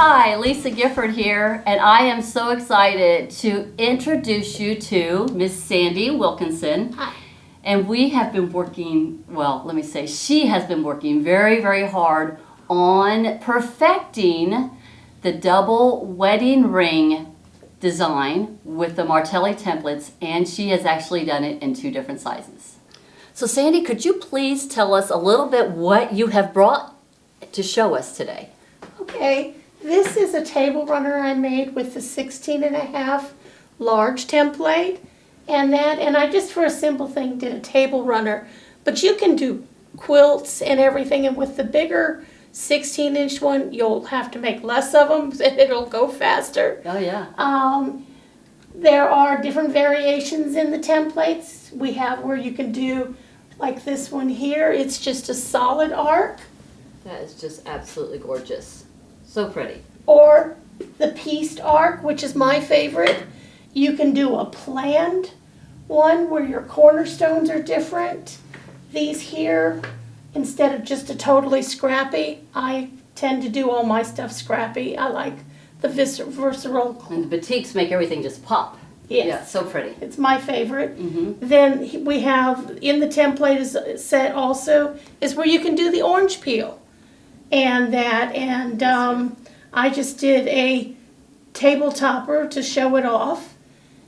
Hi, Lisa Gifford here, and I am so excited to introduce you to Miss Sandy Wilkinson. Hi. And we have been working, well, let me say, she has been working very, very hard on perfecting the double wedding ring design with the Martelli templates, and she has actually done it in 2 different sizes. So Sandy, could you please tell us a little bit what you have brought to show us today? Okay, this is a table runner I made with the 16.5 large template, and I just for a simple thing did a table runner, but you can do quilts and everything, and with the bigger 16-inch one, you'll have to make less of them and it'll go faster. Oh yeah. There are different variations in the templates. We have where you can do like this one here. It's just a solid arc. That is just absolutely gorgeous. So pretty. Or the pieced arc, which is my favorite. You can do a planned one where your cornerstones are different. These here, instead of just a totally scrappy, I tend to do all my stuff scrappy. I like the visceral. And the batiks make everything just pop. Yes. Yeah, so pretty. It's my favorite. Mm-hmm. Then we have, in the template is set also, is where you can do the orange peel. And I just did a table topper to show it off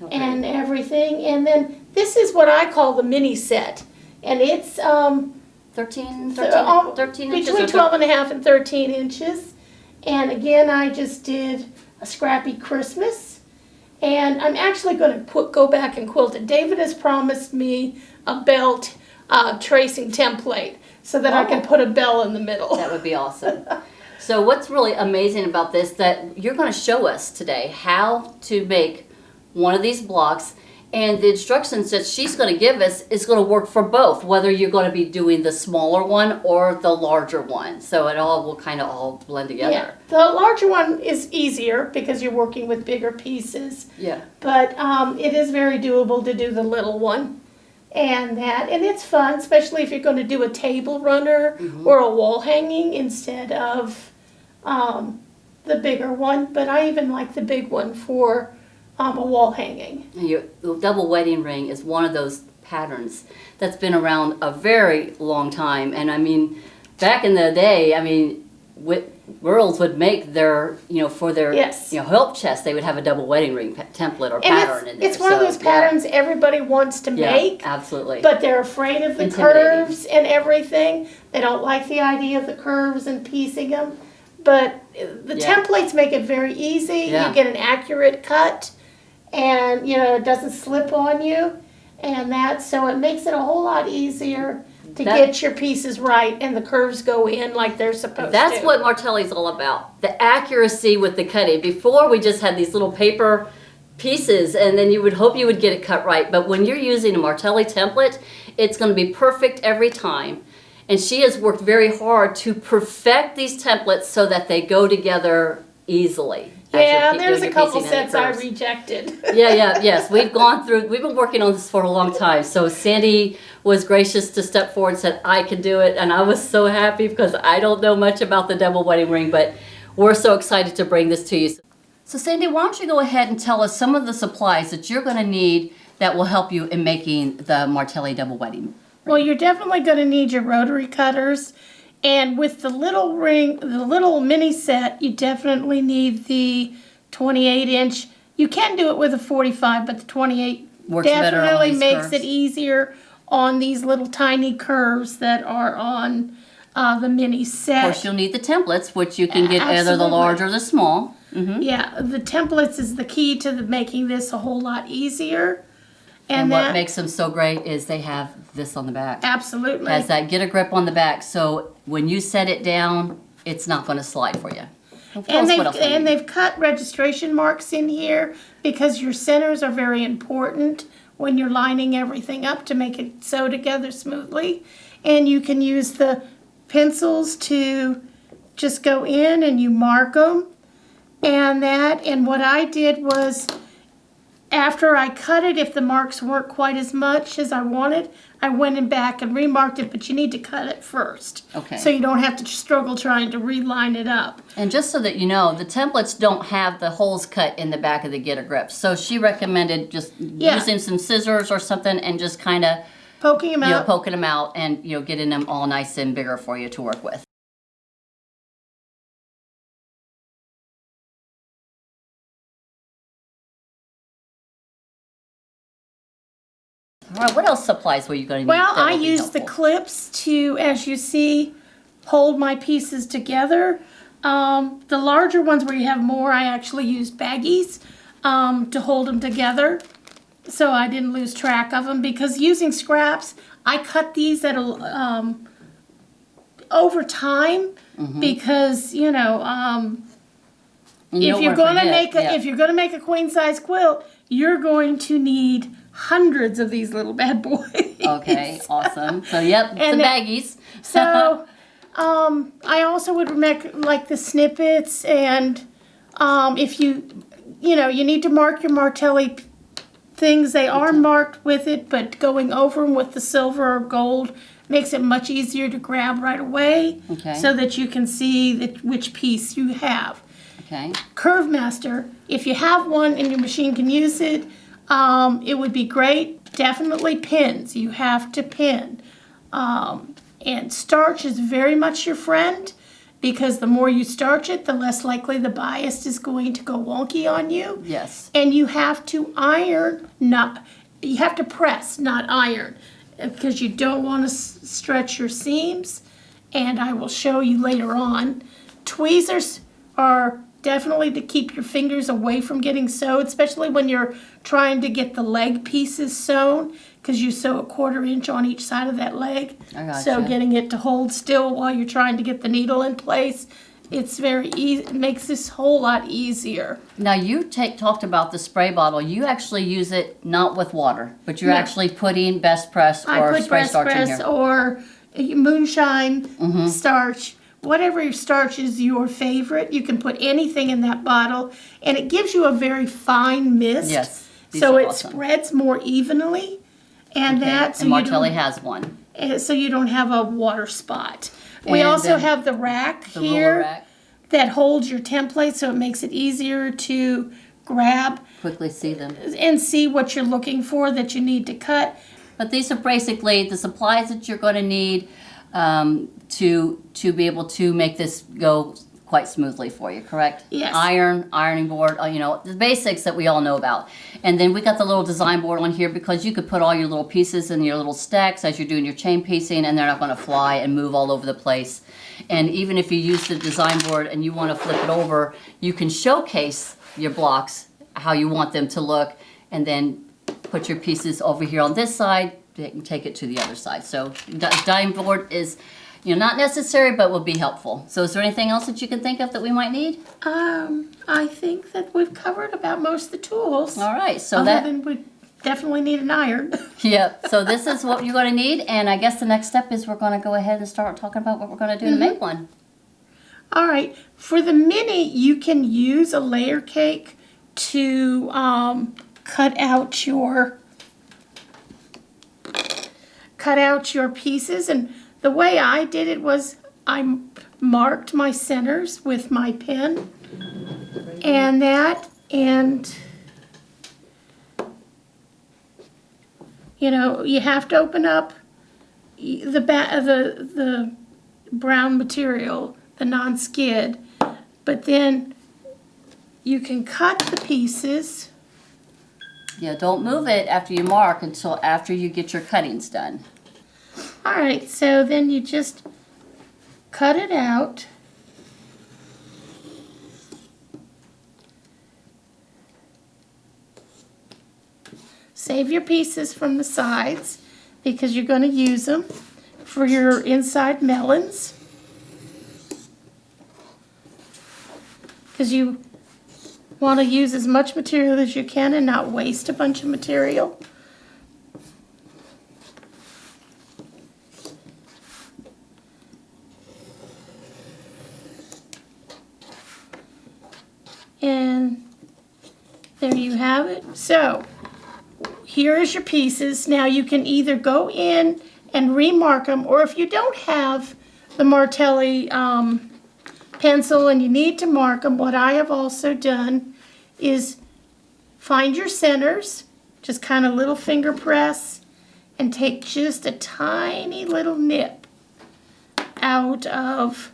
and everything. And then this is what I call the mini set. And it's 13 inches? between 12.5 and 13 inches. And again, I just did a scrappy Christmas. And I'm actually going to go back and quilt it. David has promised me a belt tracing template so that I can put a bell in the middle. That would be awesome. So what's really amazing about this, that you're going to show us today how to make one of these blocks, and the instructions that she's going to give us is going to work for both, whether you're going to be doing the smaller one or the larger one. So it all will kind of all blend together. Yeah, the larger one is easier because you're working with bigger pieces. Yeah. But it is very doable to do the little one. And it's fun, especially if you're going to do a table runner or a wall hanging instead of the bigger one. But I even like the big one for a wall hanging. The double wedding ring is one of those patterns that's been around a very long time. And I mean, back in the day, I mean, girls would make their, for their, help chest, they would have a double wedding ring template or pattern in there. It's one of those patterns everybody wants to make. Yeah, absolutely. But they're afraid of the curves and everything. They don't like the idea of the curves and piecing them. But the templates make it very easy. Yeah. You get an accurate cut, and it doesn't slip on you, so it makes it a whole lot easier to get your pieces right and the curves go in like they're supposed to. That's what Martelli's all about, the accuracy with the cutting. Before, we just had these little paper pieces, and then you would hope you would get it cut right. But when you're using a Martelli template, it's going to be perfect every time. And she has worked very hard to perfect these templates so that they go together easily. Yeah, there's a couple sets I rejected. Yes. We've been working on this for a long time. So Sandy was gracious to step forward and said, I can do it. And I was so happy because I don't know much about the double wedding ring, but we're so excited to bring this to you. So Sandy, why don't you go ahead and tell us some of the supplies that you're going to need that will help you in making the Martelli double wedding ring? Well, you're definitely going to need your rotary cutters. And with the little ring, the little mini set, you definitely need the 28-inch. You can do it with a 45, but the 28 works better on definitely these makes curves. it easier on these little tiny curves that are on the mini set. Of course, you'll need the templates, which you can get either the large or the small. Mm-hmm. Yeah, the templates is the key to making this a whole lot easier. And what makes them so great is they have this on the back. Absolutely. Has that get a grip on the back, so when you set it down, it's not going to slide for you. And they've cut registration marks in here because your centers are very important when you're lining everything up to make it sew together smoothly. And you can use the pencils to just go in and you mark them. And what I did was, after I cut it, if the marks weren't quite as much as I wanted, I went in back and remarked it, but you need to cut it first. Okay. So you don't have to struggle trying to reline it up. And just so that you know, the templates don't have the holes cut in the back of the Get a Grip. So she recommended just using some scissors or something and just kind of poking them out. Poking them out and getting them all nice and bigger for you to work with. All right, what else supplies were you going to need? Well, I use the clips to, as you see, hold my pieces together. The larger ones where you have more, I actually used baggies to hold them together, so I didn't lose track of them. Because using scraps, I cut these at over time because if you're going to make a queen size quilt, you're going to need hundreds of these little bad boys. Okay, awesome. So yep, the baggies. So I also would make like the snippets, and if you need to mark your Martelli things, they are marked with it, but going over them with the silver or gold makes it much easier to grab right away, so that you can see which piece you have. Okay. Curve Master, if you have one and your machine can use it, it would be great. Definitely pins. You have to pin. And starch is very much your friend, because the more you starch it, the less likely the bias is going to go wonky on you. Yes. And you have to iron, you have to press, not iron, because you don't want to stretch your seams. And I will show you later on. Tweezers are definitely to keep your fingers away from getting sewed, especially when you're trying to get the leg pieces sewn, because you sew 1/4 inch on each side of that leg. I gotcha. So getting it to hold still while you're trying to get the needle in place, it's very easy. It makes this whole lot easier. Now you talked about the spray bottle. You actually use it not with water, but you're actually putting Best Press or spray starch in here. Or moonshine starch. Whatever your starch is your favorite, you can put anything in that bottle, and it gives you a very fine mist. Yes. So it spreads more evenly, and and Martelli has one. So you don't have a water spot. We also have the rack here that holds your template, so it makes it easier to grab. Quickly see them. And see what you're looking for that you need to cut. But these are basically the supplies that you're going to need to be able to make this go quite smoothly for you, correct? Yes. Ironing board, the basics that we all know about. And then we got the little design board on here because you could put all your little pieces in your little stacks as you're doing your chain piecing, and they're not going to fly and move all over the place. And even if you use the design board and you want to flip it over, you can showcase your blocks how you want them to look, and then put your pieces over here on this side, take it to the other side. So design board is not necessary, but will be helpful. So is there anything else that you can think of that we might need? I think that we've covered about most of the tools. All right, so Other than we definitely need an iron. Yep, so this is what you're going to need, and I guess the next step is we're going to go ahead and start talking about what we're going to do to make one. All right, for the mini, you can use a layer cake to cut out your pieces. And the way I did it was I marked my centers with my pen and you have to open up the brown material, the non-skid, but then you can cut the pieces. Yeah, don't move it after you mark until after you get your cuttings done. All right, so then you just cut it out. Save your pieces from the sides because you're going to use them for your inside melons. Because you want to use as much material as you can and not waste a bunch of material. And there you have it. So here is your pieces. Now you can either go in and remark them, or if you don't have the Martelli pencil and you need to mark them, what I have also done is find your centers, just kind of little finger press, and take just a tiny little nip out of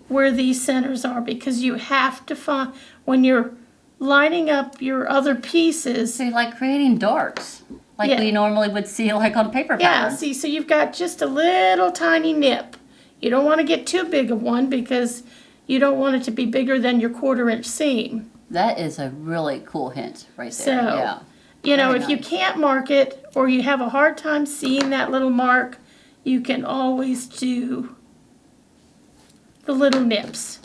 where these centers are, because you have to find, when you're lining up your other pieces. So you're like creating darts, like Yeah. we normally would see like on paper Yeah, pattern. see, so you've got just a little tiny nip. You don't want to get too big of one because you don't want it to be bigger than your 1/4-inch seam. That is a really cool hint right there. So, yeah. you know, Very if you nice. can't mark it or you have a hard time seeing that little mark, you can always do the little nips.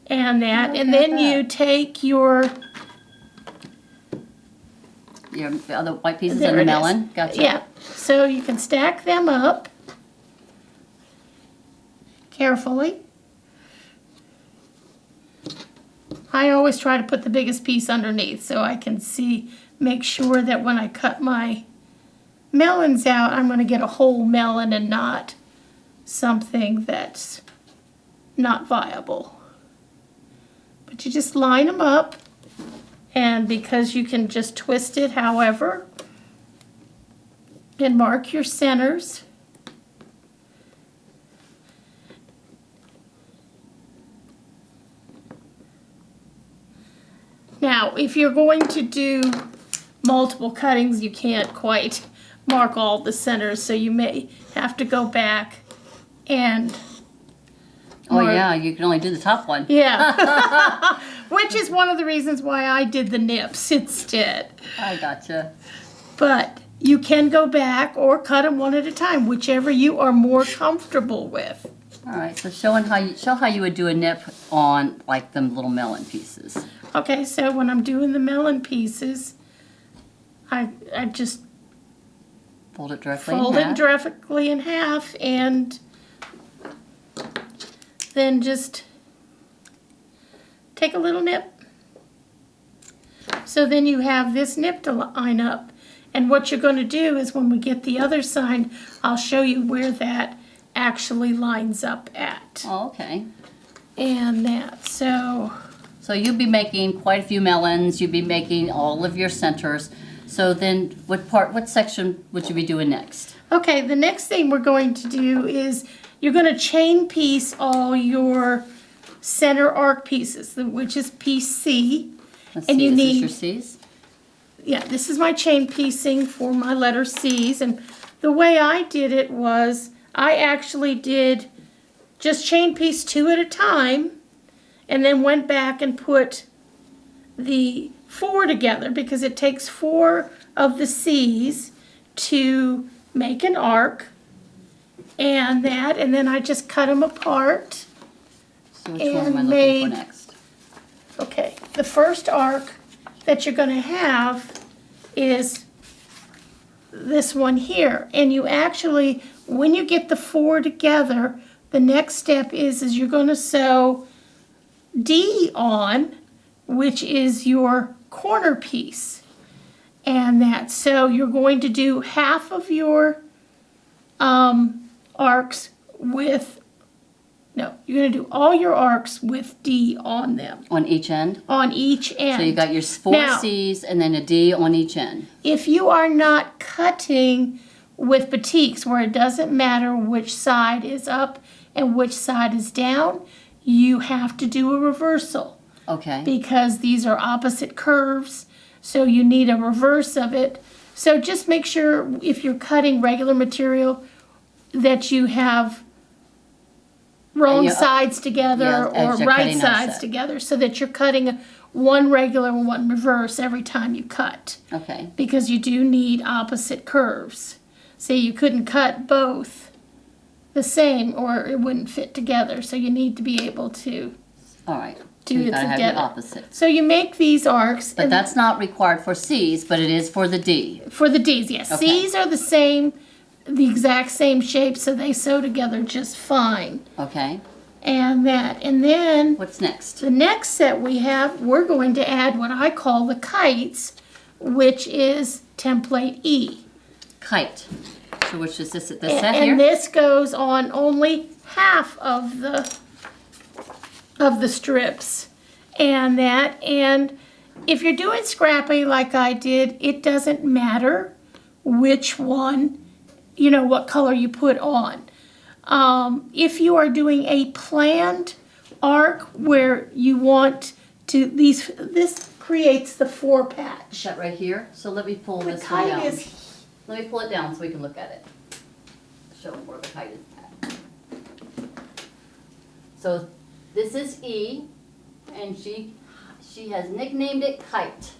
And that, Look and at then that. you take your, Your other white pieces there and the it is. melon. Gotcha. Yeah, so you can stack them up carefully. I always try to put the biggest piece underneath so I can see, make sure that when I cut my melons out, I'm going to get a whole melon and not something that's not viable. But you just line them up, and because you can just twist it however, and mark your centers. Now, if you're going to do multiple cuttings, you can't quite mark all the centers, so you may have to go back and Oh mark. yeah, you can only do the top one. Yeah. Which is one of the reasons why I did the nips instead. I gotcha. But you can go back or cut them one at a time, whichever you are more comfortable with. All right, so show how you would do a nip on like them little melon pieces. Okay, so when I'm doing the melon pieces, I just Fold it directly fold in it half. directly in half and then just take a little nip. So then you have this nip to line up. And what you're going to do is when we get the other side, I'll show you where that actually lines up at. Oh, okay. And that, so So you'd be making quite a few melons. You'd be making all of your centers. So then, what section would you be doing next? okay, the next thing we're going to do is you're going to chain piece all your center arc pieces, which is piece C. Let's And see, you is need- this your C's? Yeah, this is my chain piecing for my letter C's. And the way I did it was I actually did just chain piece 2 at a time and then went back and put the 4 together because it takes 4 of the C's to make an arc, and then I just cut them apart. So which one am I and looking made- for next? Okay, the first arc that you're going to have is this one here, and you actually, when you get the 4 together, the next step is you're going to sew D on, which is your corner piece. And that, so you're going to do half of your arcs with, no, you're going to do all your arcs with D on them, On each end? on each end. So you got your 4 Now- C's and then a D on each end. If you are not cutting with batiks, where it doesn't matter which side is up and which side is down, you have to do a reversal Okay. because these are opposite curves, so you need a reverse of it. So just make sure if you're cutting regular material that you have wrong Yeah, sides together yeah, as or you're right cutting sides offset. together so that you're cutting one regular and one reverse every time you cut, Okay. because you do need opposite curves. See, you couldn't cut both the same or it wouldn't fit together, so you need to be able to All right. So do you it gotta have together. the opposite. So you make these arcs, But and that's not required for C's, but it is for the D. for the D's, yes. Okay. C's are the same, the exact same shape, so they sew together just fine. Okay. And then What's next? the next set we have, we're going to add what I call the kites, which is template E. Kite. So which is this set And here? this goes on only half of the strips. And if you're doing scrappy like I did, it doesn't matter which one, what color you put on. If you are doing a planned arc where you want to, this creates the 4 patch. Is that right here? So let me pull The this one kite down. is, Let me pull it down so we can look at it. Show them where the kite is at. So this is E, and she has nicknamed it Kite.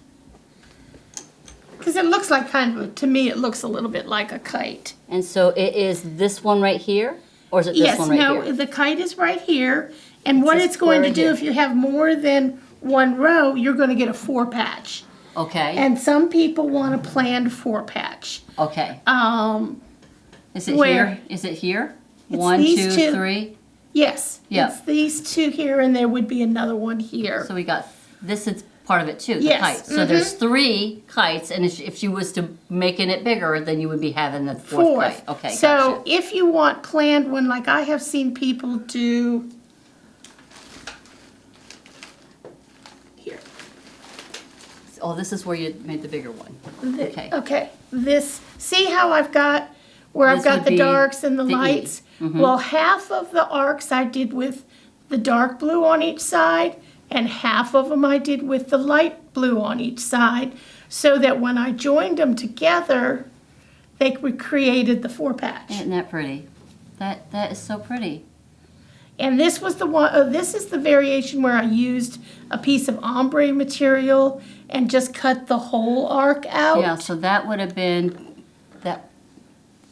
because it looks like to me it looks a little bit like a kite. And so it is this one right here? Or is it this one right here? Yes, no, the kite is right here. And what this it's going to square do, here. if you have more than one row, you're going to get a 4 patch. Okay. And some people want a planned 4 patch. Okay. Is it where- here? Is it here? It's 1, these 2, two. 3. Yes, Yeah. it's these 2 here, and there would be another one here. So we got, this is part of it too, the Yes, kite. So there's 3 kites, and if she was to making it bigger, then you would be having the 4th kite. Okay, So gotcha. if you want planned one, like I have seen people do here. Oh, this is where you made the bigger one. Okay. Okay, see how I've got, where I've This got would the be darks and the the E. lights? Mhm. Well, half of the arcs I did with the dark blue on each side, and half of them I did with the light blue on each side, so that when I joined them together, they recreated the 4 patch. Isn't that pretty? That is so pretty. And this was the one, this is the variation where I used a piece of ombre material and just cut the whole arc out. Yeah, so that would have been that.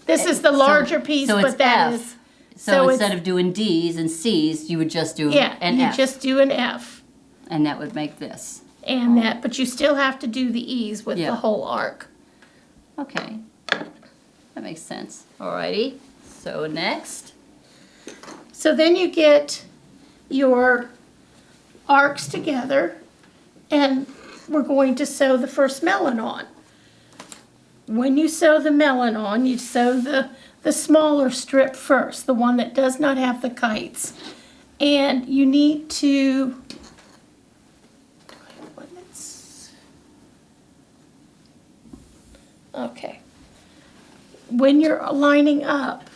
This is the larger piece, so it's but that F. is, So it's- instead of doing D's and C's, you would just do yeah, an you F. just do an F. And that would make this. And that, but you still have to do the E's with Yeah. the whole arc. Okay. That makes sense. Alrighty. So next. So then you get your arcs together, and we're going to sew the first melon on. When you sew the melon on, you sew the smaller strip first, the one that does not have the kites. And you need to, okay. When you're lining up,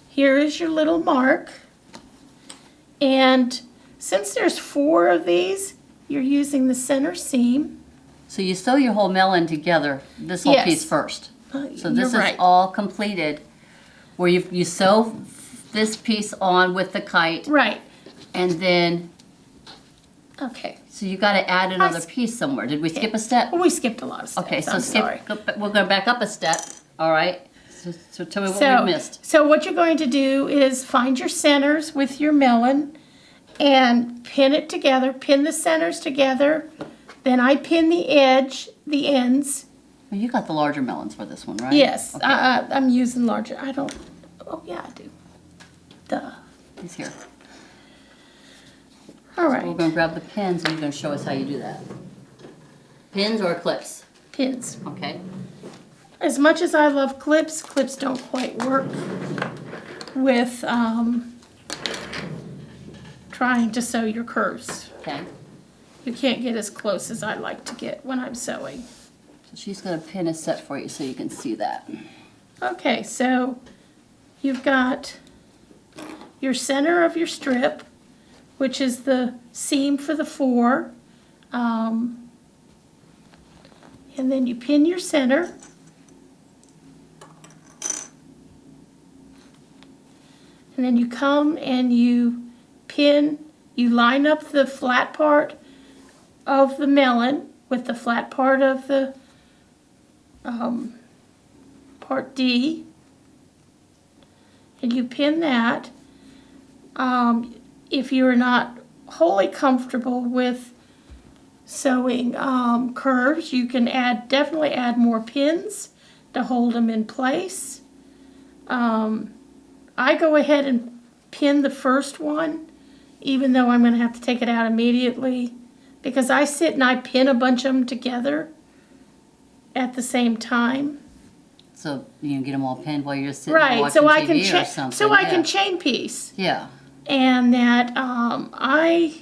here is your little mark. And since there's 4 of these, you're using the center seam. So you sew your whole melon together, this whole Yes. piece first. So You're this is right. all completed, where you sew this piece on with the kite, Right, and then, okay. so you gotta add another s- piece somewhere. Did we skip a step? Well, we skipped a lot of steps, Okay, so I'm sorry. we'll go back up a step, all right? So tell me what we missed. So what you're going to do is find your centers with your melon and pin it together, pin the centers together. Then I pin the edge, the ends. Well, you got the larger melons for this one, right? Yes, Okay. I'm using larger, oh yeah, I do. Duh. He's here. All We're right, gonna grab the pins and you're gonna show us how you do that. Pins or clips? pins. Okay. As much as I love clips, clips don't quite work with trying to sew your curves. Okay. You can't get as close as I like to get when I'm sewing. So she's gonna pin a set for you so you can see that. Okay, so you've got your center of your strip, which is the seam for the 4. And then you pin your center. And then you come and you pin, you line up the flat part of the melon with the flat part of the part D, and you pin that. If you're not wholly comfortable with sewing curves, you can definitely add more pins to hold them in place. I go ahead and pin the first one, even though I'm going to have to take it out immediately, because I sit and I pin a bunch of them together. at the same time. So you can get them all pinned while you're sitting Right, watching so I can TV or something. so I yeah. can chain piece. Yeah. And that I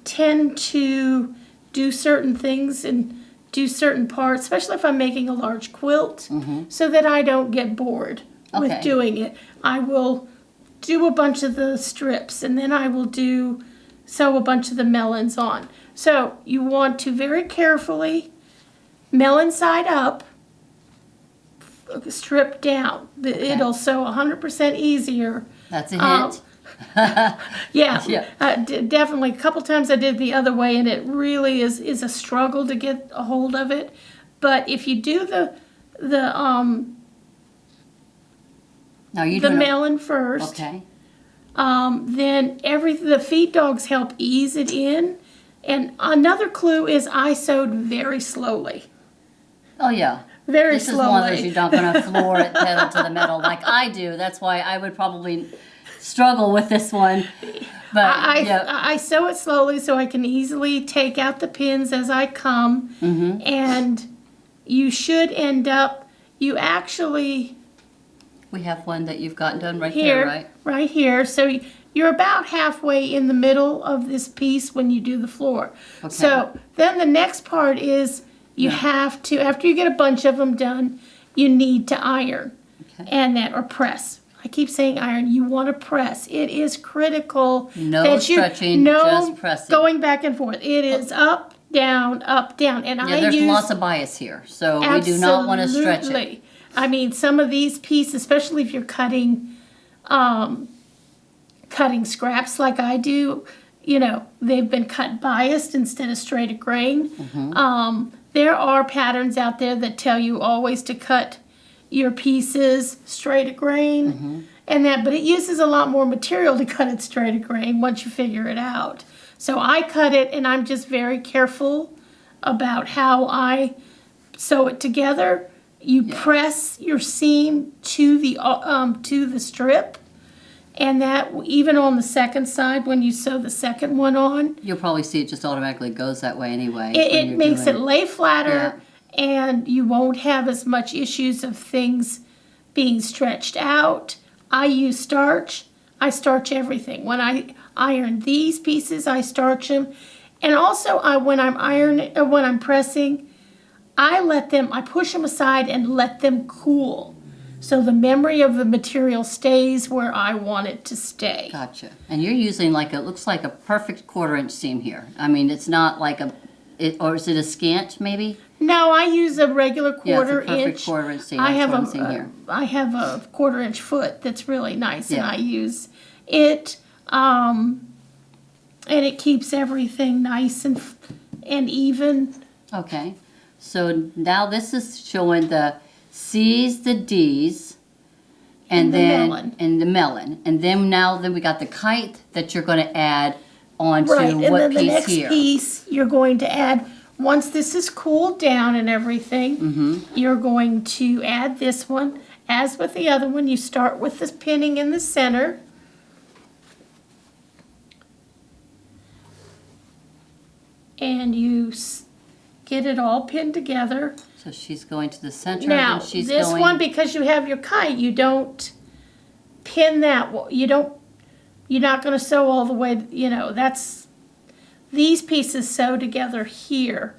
tend to do certain things and do certain parts, especially if I'm making a large quilt, so that I don't get bored with doing it. I will do a bunch of the strips, and then I will sew a bunch of the melons on. So you want to very carefully melon side up, strip down. It'll sew 100% easier. That's a hint. Yeah. Definitely. A couple times I did the other way, and it really is a struggle to get a hold of it. But if you do the melon first, okay. Then the feed dogs help ease it in. And another clue is I sewed very slowly. Oh yeah. Very this slowly. This is one of those you're not going to floor it pedal to the metal like I do. That's why I would probably struggle with this one. But I sew it slowly so I can easily take out the pins as I come. And you should end up, we have one that you've gotten done right here, right? Right here. So you're about halfway in the middle of this piece when you do the floor. Okay. So then the next part is you have to, after you get a bunch of them done, you need to iron or press. I keep saying iron. You want to press. It is critical. No stretching, just pressing. Going back and forth. It is up, down, up, down. And there's lots of bias here, so we do not want to stretch it. I mean, some of these pieces, especially if you're cutting scraps like I do, they've been cut biased instead of straight at grain. There are patterns out there that tell you always to cut your pieces straight at grain but it uses a lot more material to cut it straight at grain once you figure it out. So I cut it, and I'm just very careful about how I sew it together. You press your seam to the strip, and that even on the second side when you sew the second one on, you'll probably see it just automatically goes that way anyway. It makes it lay flatter, and you won't have as much issues of things being stretched out. I use starch. I starch everything. When I iron these pieces, I starch them, and also when I'm pressing, I push them aside and let them cool. So the memory of the material stays where I want it to stay. Gotcha. And you're using it looks like a perfect 1/4 inch seam here. I mean, it's not like or is it a scant maybe? No, I use a regular 1/4 inch. Yeah, it's a perfect 1/4 inch seam. I have a 1/4 inch foot that's really nice, and I use it. And it keeps everything nice and even. Okay. So now this is showing the C's, the D's, and then the melon. And then we got the kite that you're going to add onto what piece here? Right, and then the next piece you're going to add, once this is cooled down and everything, you're going to add this one. As with the other one, you start with this pinning in the center. And you get it all pinned together. So she's going to the center. Now, and she's this one, because you have your kite, you don't pin that. You're not going to sew all the way. These pieces sew together here.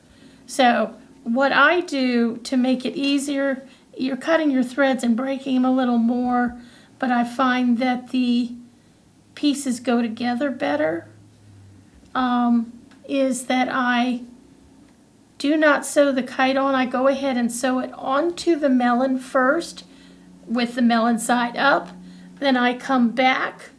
So what I do to make it easier, you're cutting your threads and breaking them a little more, but I find that the pieces go together better. Is that I do not sew the kite on. I go ahead and sew it onto the melon first with the melon side up. Then I come back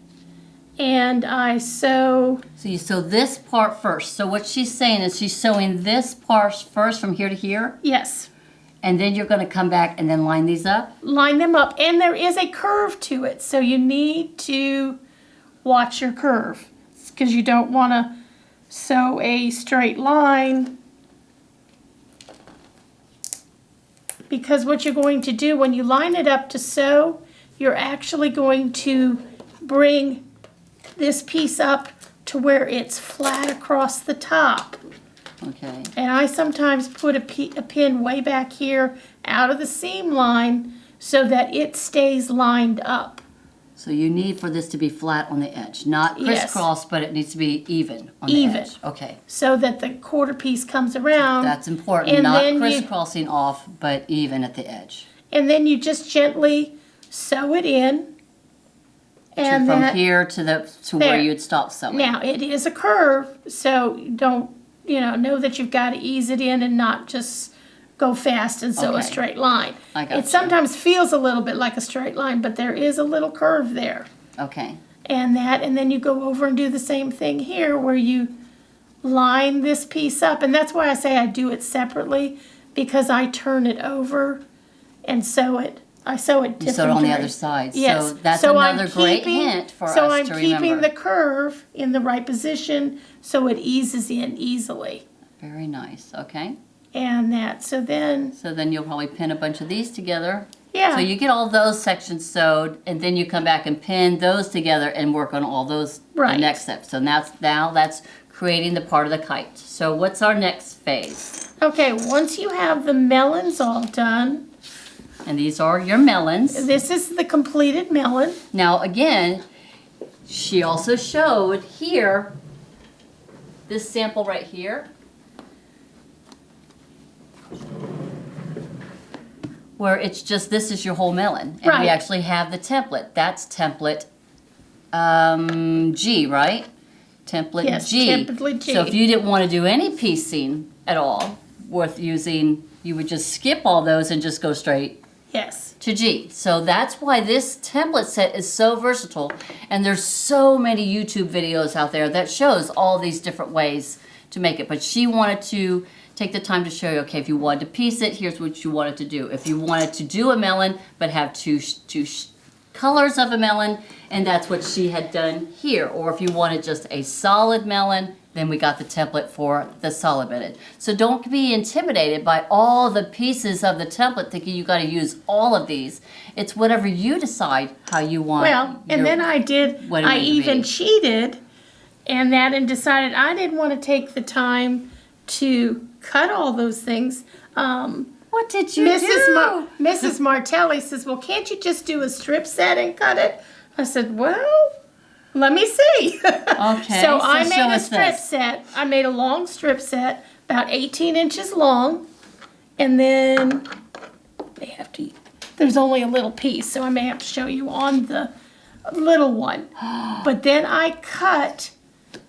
and I sew. So you sew this part first. So what she's saying is she's sewing this part first from here to here? Yes. And then you're going to come back and then line these up? Line them up. And there is a curve to it. So you need to watch your curve, because you don't want to sew a straight line. Because what you're going to do when you line it up to sew, you're actually going to bring this piece up to where it's flat across the top. Okay. And I sometimes put a pin way back here out of the seam line so that it stays lined up. So you need for this to be flat on the edge, not crisscross, but it needs to be even on the edge. Okay. So that the quarter piece comes around. That's important, and not crisscrossing off, but even at the edge. And then you just gently sew it in. And from here to where you'd stop sewing. Now, it is a curve, so don't, know that you've got to ease it in and not just go fast and sew a straight line. I got It sometimes feels a little bit like a straight line, but there is a little curve there. Okay. And then you go over and do the same thing here where you line this piece up. And that's why I say I do it separately, because I turn it over and sew it. I sew it different. You sew it on the other side. Yes. So that's another great hint for us to remember. So I'm keeping the curve in the right position so it eases in easily. Very nice. Okay. And so then you'll probably pin a bunch of these together. Yeah. So you get all those sections sewed, and then you come back and pin those together and work on all those the next step. So that's creating the part of the kite. So what's our next phase? Okay, once you have the melons all done. And these are your melons. This is the completed melon. Now again, she also showed here, this sample right here, where it's just, this is your whole melon. And we actually have the template. That's template G, right? Template G. Yes, template G. So if you didn't want to do any piecing at all worth using, you would just skip all those and just go straight to G. So that's why this template set is so versatile. And there's so many YouTube videos out there that shows all these different ways to make it. But she wanted to take the time to show you, okay, if you wanted to piece it, here's what you wanted to do. If you wanted to do a melon, but have two colors of a melon, and that's what she had done here. Or if you wanted just a solid melon, then we got the template for the solid melon. So don't be intimidated by all the pieces of the template thinking you got to use all of these. It's whatever you decide how you want. Well, and then I even cheated and decided I didn't want to take the time to cut all those things. What did you do? Mrs. Martelli says, well, can't you just do a strip set and cut it? I said, well, let me see. Okay. So I made a strip set. I made a long strip set, about 18 inches long. And then there's only a little piece, so I may have to show you on the little one. But then I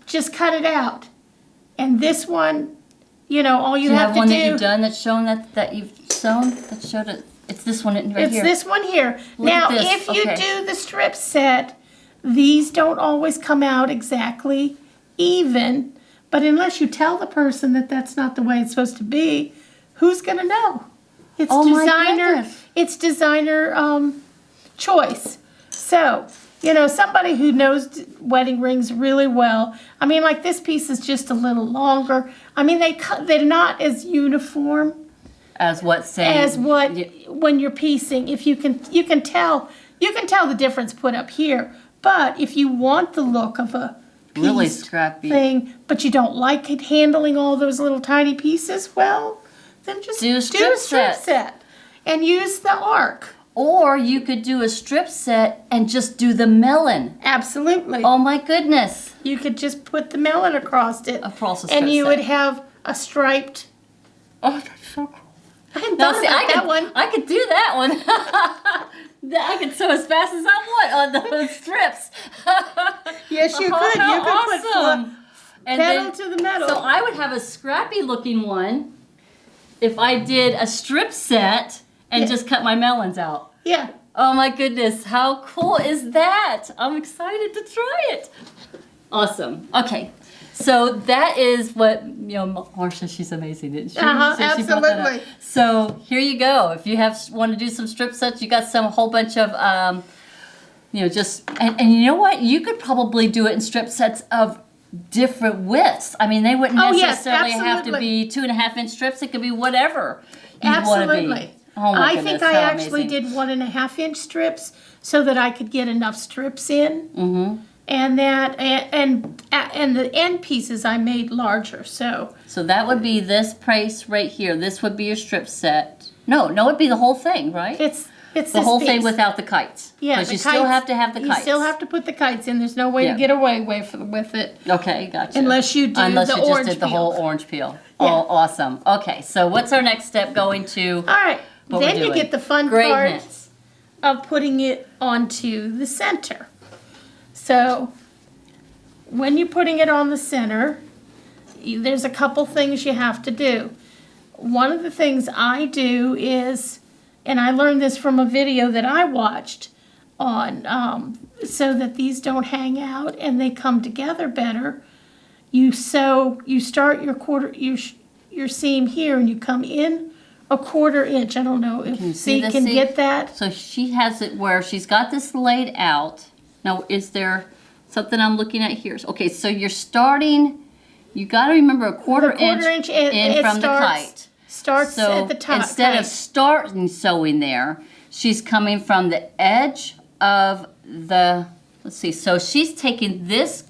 just cut it out. And this one, all you have to do. one that you've done that's shown that you've sewn that showed it. It's this one right here. It's this one here. Now, if you do the strip set, these don't always come out exactly even. But unless you tell the person that that's not the way it's supposed to be, who's going to know? It's designer choice. So, somebody who knows wedding rings really well. I mean, like this piece is just a little longer. I mean, they're not as uniform when you're piecing. If you can tell the difference put up here. But if you want the look of a really scrappy thing, but you don't like it handling all those little tiny pieces, well, then just do a strip set and use the arc. Or you could do a strip set and just do the melon. Absolutely. Oh my goodness. You could just put the melon across it. Across a strip and you set. would have a striped. Oh, that's so cool. I hadn't thought about that one. I could do that one. I could sew as fast as I want on those strips. Yes, you could. You could put pedal to the metal. So I would have a scrappy looking one if I did a strip set and just cut my melons out. Yeah. Oh my goodness, how cool is that? I'm excited to try it. Awesome. Okay. So that is what, Marcia, she's amazing, isn't she? Absolutely. So here you go. If you want to do some strip sets, you got a whole bunch of, and you know what? You could probably do it in strip sets of different widths. I mean, they wouldn't necessarily have to be 2.5-inch strips. It could be whatever you want to be. Oh my goodness, think I actually did 1.5-inch strips so that I could get enough strips in. Mm-hmm. And that, and the end pieces I made larger, so. So that would be this price right here. This would be your strip set. No, it'd be the whole thing, right? It's the whole this thing piece. without the kites. Yeah, because the you still kites- have to have the kites. You still have to put the kites in. There's no way Yeah. to get away with it. Okay, gotcha. Unless you do Unless the you just orange did the peel. whole orange peel. Yeah. Oh, awesome. Okay, so what's our next step going to? All right, What we're then you doing. get the fun Great part hints. of putting it onto the center. So when you're putting it on the center, there's a couple things you have to do. One of the things I do is, and I learned this from a video that I watched on, so that these don't hang out and they come together better. You start your seam here and you come in a 1/4 inch. I don't know if Can you see this can seam? get that. So she has it where she's got this laid out. Now, is there something I'm looking at here? Okay, so you're starting, you got to remember a quarter The 1/4 inch inch, in from the kite. Starts So at the top. instead of kite. starting sewing there, she's coming from the edge of the, let's see, so she's taking this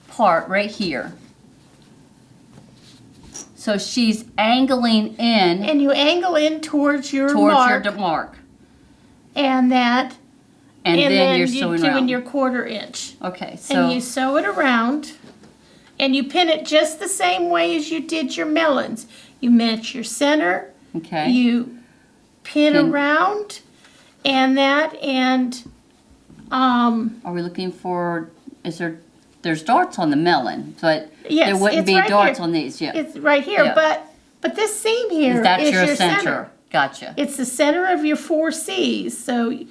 part right here. So she's angling in And you angle in towards your mark, your mark. and that, And then you're you're sewing doing around. your 1/4 inch. Okay, so And you sew it around, and you pin it just the same way as you did your melons. You match your center, okay. you pin around, and Are we looking for, there's darts on the melon, but yes, there wouldn't it's be right darts here. on these, yeah. It's right here, Yeah. but this seam here That's is your your center. Gotcha. It's the center of your 4 C's. So, you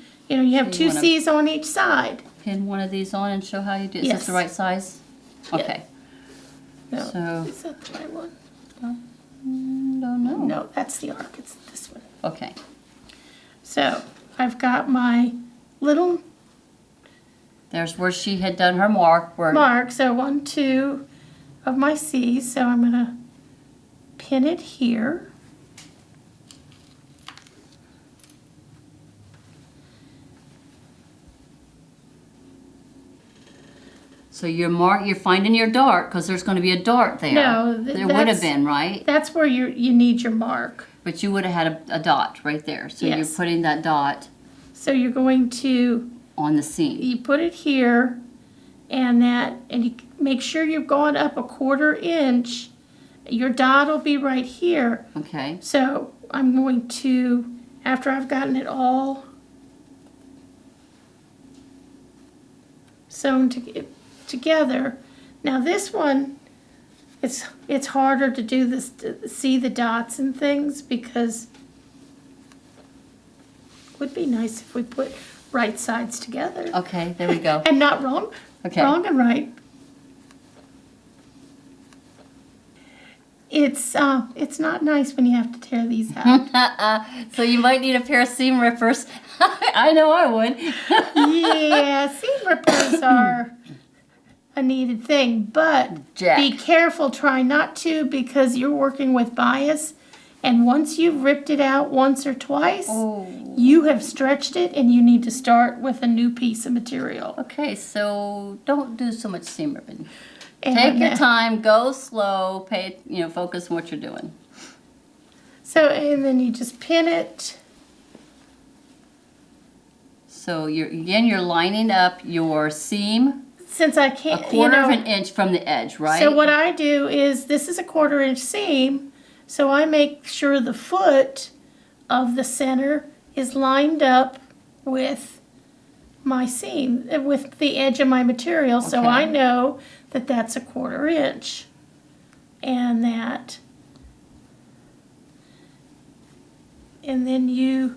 have So 2 you wanna- C's on each side. Pin one of these on and show how you do. Is Yes. this the right size? Okay. No, So- is that the right one? Don't know. No, that's the arc. It's this one. Okay. So, I've got my little There's where she had done her mark. Where mark. So, 1, 2 of my C's. So, I'm going to pin it here. So your mark, you're finding your dart because there's going to be a dart there. No, there would have been, right? That's where you need your mark. But you would have had a dot right there. So you're Yes. putting that dot So, you're going to on the seam. you put it here, and you make sure you've gone up a 1/4 inch. Your dot will be right here. Okay. So I'm going to, after I've gotten it all sewn together. Now this one, it's harder to do this, to see the dots and things, because it would be nice if we put right sides together. Okay, there we go. And not wrong. Okay. Wrong and right. It's not nice when you have to tear these out. So you might need a pair of seam rippers. I know I would. Yeah, seam rippers are a needed thing, but Jack. be careful. Try not to, because you're working with bias, and once you've ripped it out once or twice, Oh. you have stretched it, and you need to start with a new piece of material. Okay, so don't do so much seam ripping. And, Take your time, go slow, focus on what you're doing. So, and then you just pin it. So you're lining up your seam Since I a can't, 1/4 of an inch from the edge, right? So what I do is, this is a 1/4 inch seam, so I make sure the foot of the center is lined up with my seam, with the edge of my material, so Okay. I know that that's a 1/4 inch. And then you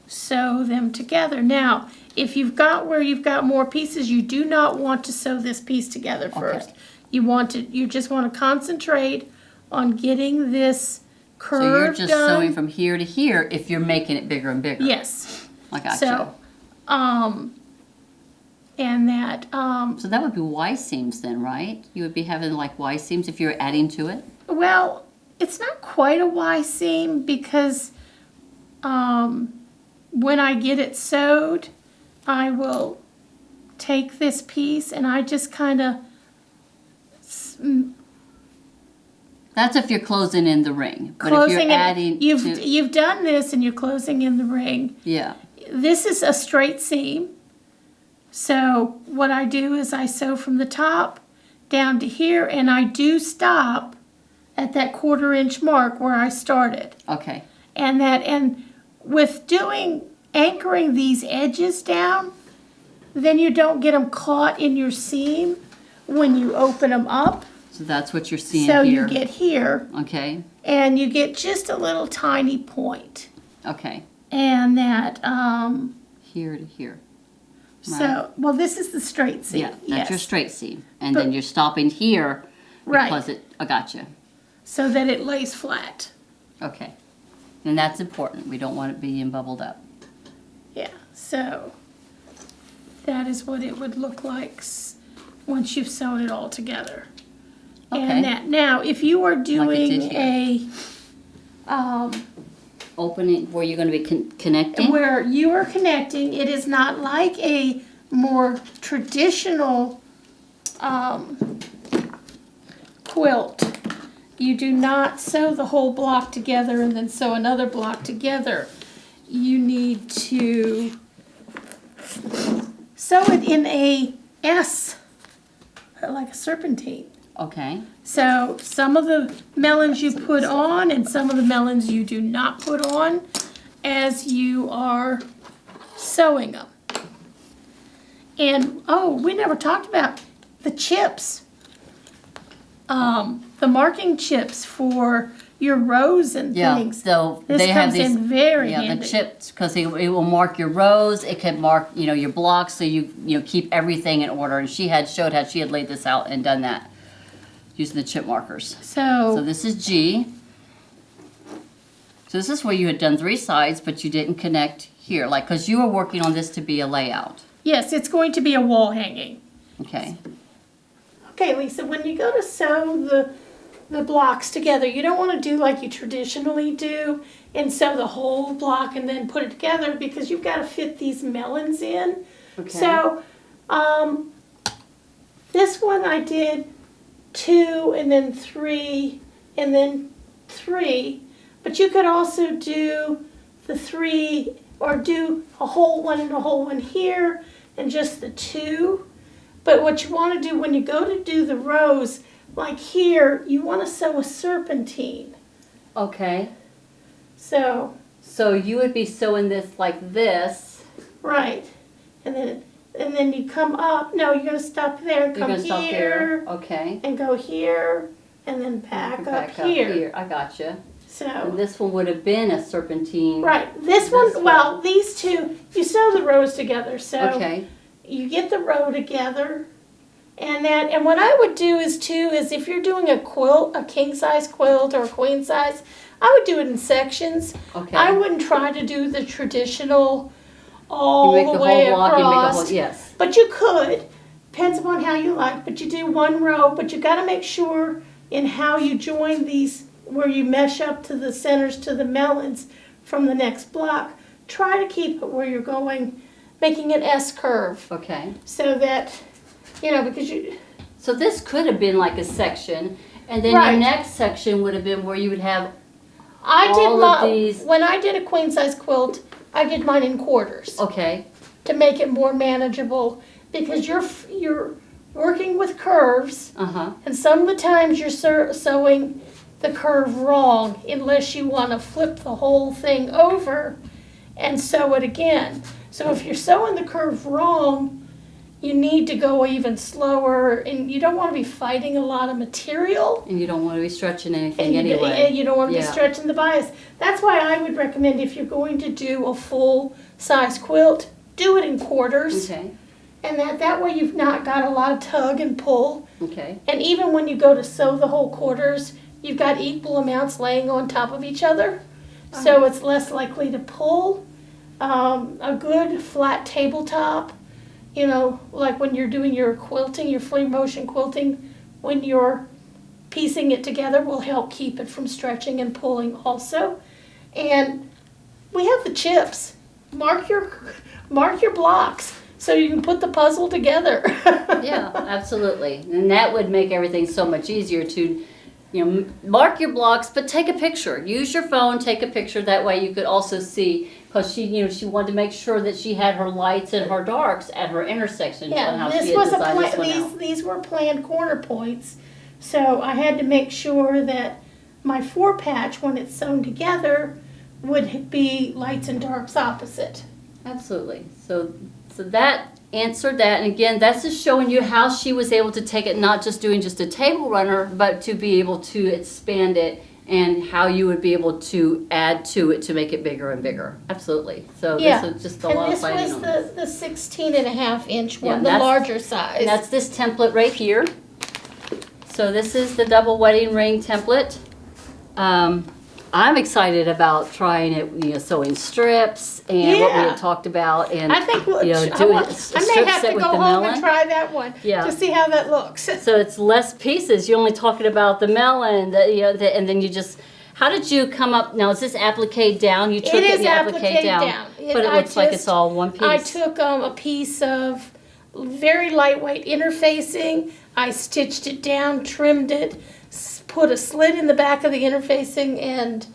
sew them together. Now, if you've got where you've got more pieces, you do not want to sew this piece together first. You just want to concentrate on getting this curve So you're just done. sewing from here to here if you're making it bigger and bigger. Yes. I got So, and So that would be Y seams then, right? You would be having like Y seams if you're adding to it? well, it's not quite a Y seam, because when I get it sewed, I will take this piece and I just kind of, That's if you're closing in the ring. But if closing you're it. adding You've done this and you're closing in the ring. yeah. This is a straight seam. So what I do is I sew from the top down to here, and I do stop at that 1/4 inch mark where I started. Okay. And with anchoring these edges down, then you don't get them caught in your seam when you open them up. So that's what you're seeing So here. you get here, Okay. and you get just a little tiny point. Okay. And that, Here to here. so, well, this is the straight seam. Yeah, that's yes. your straight seam. And But- then you're stopping here Right. because I gotcha. So that it lays flat. Okay. And that's important. We don't want it being bubbled up. Yeah, so that is what it would look like once you've sewn it all together. Okay. And that, now, if you are doing did Opening where you're going to be connecting. where you are connecting, it is not like a more traditional quilt. You do not sew the whole block together and then sew another block together. You need to sew it in a S, like a serpentine. Okay. So some of the melons you put on and some of the melons you do not put on as you are sewing them. And, oh, we never talked about the chips. The marking chips for your rows and Yeah. things. So This they have comes these. in very Yeah, handy. the chips, because it will mark your rows. It can mark, your blocks, so you keep everything in order. And she showed how she had laid this out and done that using the chip markers. So So, this is G. So this is where you had done 3 sides, but you didn't connect here, because you were working on this to be a layout. yes, it's going to be a wall hanging. Okay. Okay, Lisa, when you go to sew the blocks together, you don't want to do like you traditionally do and sew the whole block and then put it together because you've got to fit these melons in. Okay. So, this one I did 2 and then 3 and then 3, but you could also do the 3 or do a whole one and a whole one here and just the 2. But what you want to do when you go to do the rows, like here, you want to sew a serpentine. Okay. So, So you would be sewing this like this. right. And then you come up. No, you're going to stop there and You're come going to stop here there. Okay. and go here and then back up here. I gotcha. So, And this one would have been a serpentine. right. This one, well, these two, you sew the rows together. So Okay. you get the row together. And what I would do is if you're doing a quilt, a king size quilt or a queen size, I would do it in sections. Okay. I wouldn't try to do the traditional all You make the the way whole block and make a across. whole, yes. But you could, depends upon how you like, but you do one row, but you gotta make sure in how you join these, where you mesh up to the centers to the melons from the next block. Try to keep it where you're going, making an S curve, Okay. so that, because you, So this could have been like a section, and then Right. your next section would have been where you would have, I did All of these- when I did a queen size quilt, I did mine in quarters okay, to make it more manageable, because you're working with curves. uh-huh, And some of the times you're sewing the curve wrong unless you want to flip the whole thing over and sew it again. So if you're sewing the curve wrong, you need to go even slower, and you don't want to be fighting a lot of material. and you don't want to be stretching anything And anyway. you don't want to be Yeah. stretching the bias. That's why I would recommend, if you're going to do a full size quilt, do it in quarters. Okay, And that way you've not got a lot of tug and pull. okay, And even when you go to sew the whole quarters, you've got equal amounts laying on top of each other. So it's less likely to pull. A good flat tabletop, like when you're doing your quilting, your free motion quilting, when you're piecing it together, will help keep it from stretching and pulling also. And we have the chips. Mark your blocks. so you can put the puzzle together. Yeah, absolutely. And that would make everything so much easier to, mark your blocks, but take a picture. Use your phone, take a picture. That way you could also see, because she wanted to make sure that she had her lights and her darks at her intersections on how she had designed this one out. These were planned corner points, so I had to make sure that my 4-patch, when it's sewn together, would be lights and darks opposite. Absolutely. So that answered that, and again, that's just showing you how she was able to take it, not just doing just a table runner, but to be able to expand it, and how you would be able to add to it to make it bigger and bigger. Absolutely. So Yeah. this is just a lot of planning on this. And this was the 16.5-inch one, Yeah, the larger size. And that's this template right here. So this is the double wedding ring template. I'm excited about trying it, sewing strips and what we had talked about, and I think doing a I strip may have set to with go the home melon. and try that one to see how that looks. So it's less pieces. You're only talking about the melon, and then you just. How did you come up? Now is this applique down? You took it and you applique down, but it looks like it's all one piece. I took a piece of very lightweight interfacing. I stitched it down, trimmed it, put a slit in the back of the interfacing, and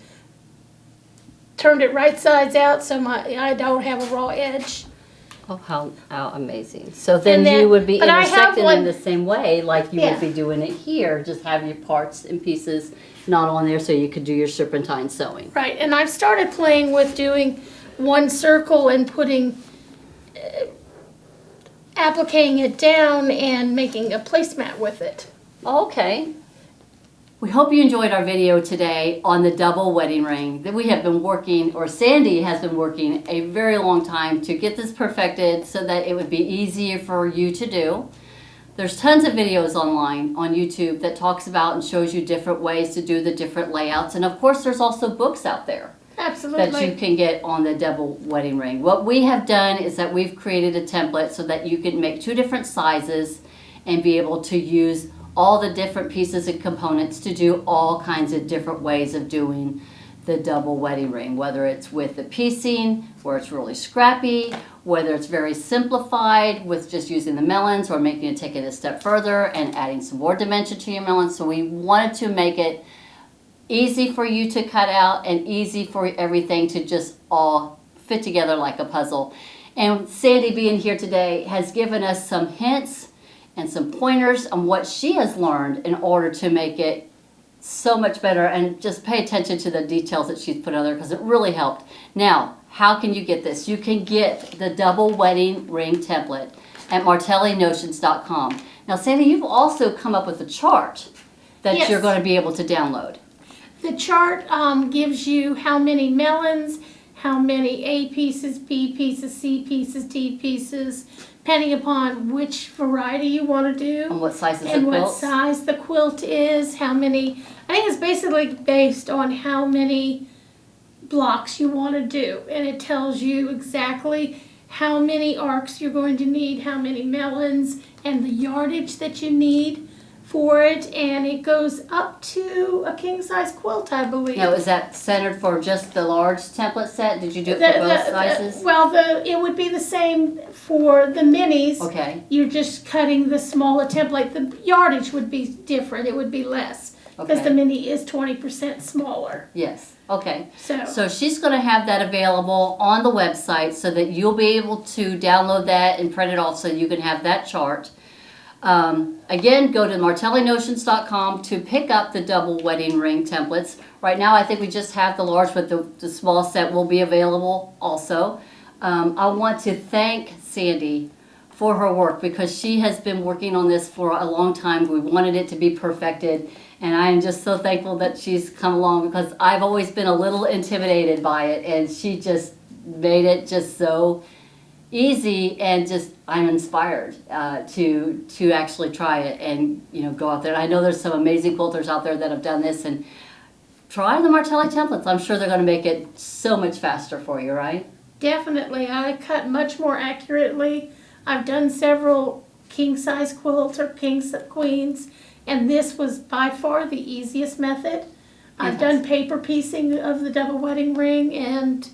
turned it right sides out so I don't have a raw edge. Oh, how amazing. So then you would be intersecting in the same way like you would be doing it here. Just have your parts and pieces not on there so you could do your serpentine sewing. Right, and I've started playing with doing one circle and putting, appliquing it down and making a placemat with it. Okay. We hope you enjoyed our video today on the double wedding ring. That we have been working, or Sandy has been working a very long time to get this perfected so that it would be easier for you to do. There's tons of videos online on YouTube that talks about and shows you different ways to do the different layouts. And of course there's also books out there. Absolutely. That you can get on the double wedding ring. What we have done is that we've created a template so that you can make 2 different sizes and be able to use all the different pieces and components to do all kinds of different ways of doing the double wedding ring, whether it's with the piecing, where it's really scrappy, whether it's very simplified with just using the melons, or making it take it a step further and adding some more dimension to your melons. So we wanted to make it easy for you to cut out and easy for everything to just all fit together like a puzzle. And Sandy being here today has given us some hints and some pointers on what she has learned in order to make it so much better, and just pay attention to the details that she's put on there because it really helped. Now, how can you get this? You can get the double wedding ring template at martellinotions.com. Now, Sandy, you've also come up with a chart that you're going to be able to download. The chart gives you how many melons, how many A pieces, B pieces, C pieces, D pieces, depending upon which variety you want to do. And what sizes and of quilts. And what size the quilt is, how many, I think it's basically based on how many blocks you want to do. And it tells you exactly how many arcs you're going to need, how many melons, and the yardage that you need for it, and it goes up to a king-size quilt, I believe. Now, is that centered for just the large template set? Did you do it for both sizes? It would be the same for the minis. Okay. You're just cutting the smaller template. The yardage would be different. It would be less because the mini is 20% smaller. Yes. Okay. So she's going to have that available on the website so that you'll be able to download that and print it off so you can have that chart. Again, go to martellinotions.com to pick up the double wedding ring templates. Right now, I think we just have the large, but the small set will be available also. I want to thank Sandy for her work because she has been working on this for a long time. We wanted it to be perfected, and I am just so thankful that she's come along because I've always been a little intimidated by it, and she just made it just so easy, and just I'm inspired to actually try it and go out there. I know there's some amazing quilters out there that have done this, and try the Martelli templates. I'm sure they're going to make it so much faster for you, right? Definitely. I cut much more accurately. I've done several king-size quilts or kings queens, and this was by far the easiest method. I've done paper piecing of the double wedding ring, and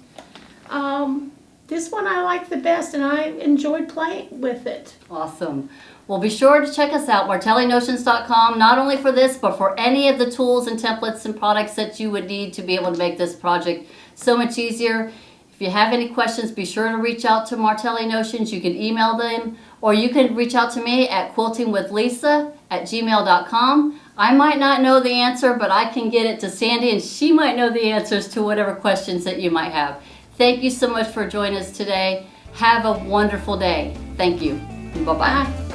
this one I like the best, and I enjoyed playing with it. Awesome. Well, be sure to check us out, martellinotions.com, not only for this, but for any of the tools and templates and products that you would need to be able to make this project so much easier. If you have any questions, be sure to reach out to Martelli Notions. You can email them, or you can reach out to me at quiltingwithlisa@gmail.com. I might not know the answer, but I can get it to Sandy, and she might know the answers to whatever questions that you might have. Thank you so much for joining us today. Have a wonderful day. Thank you. Bye-bye. Bye.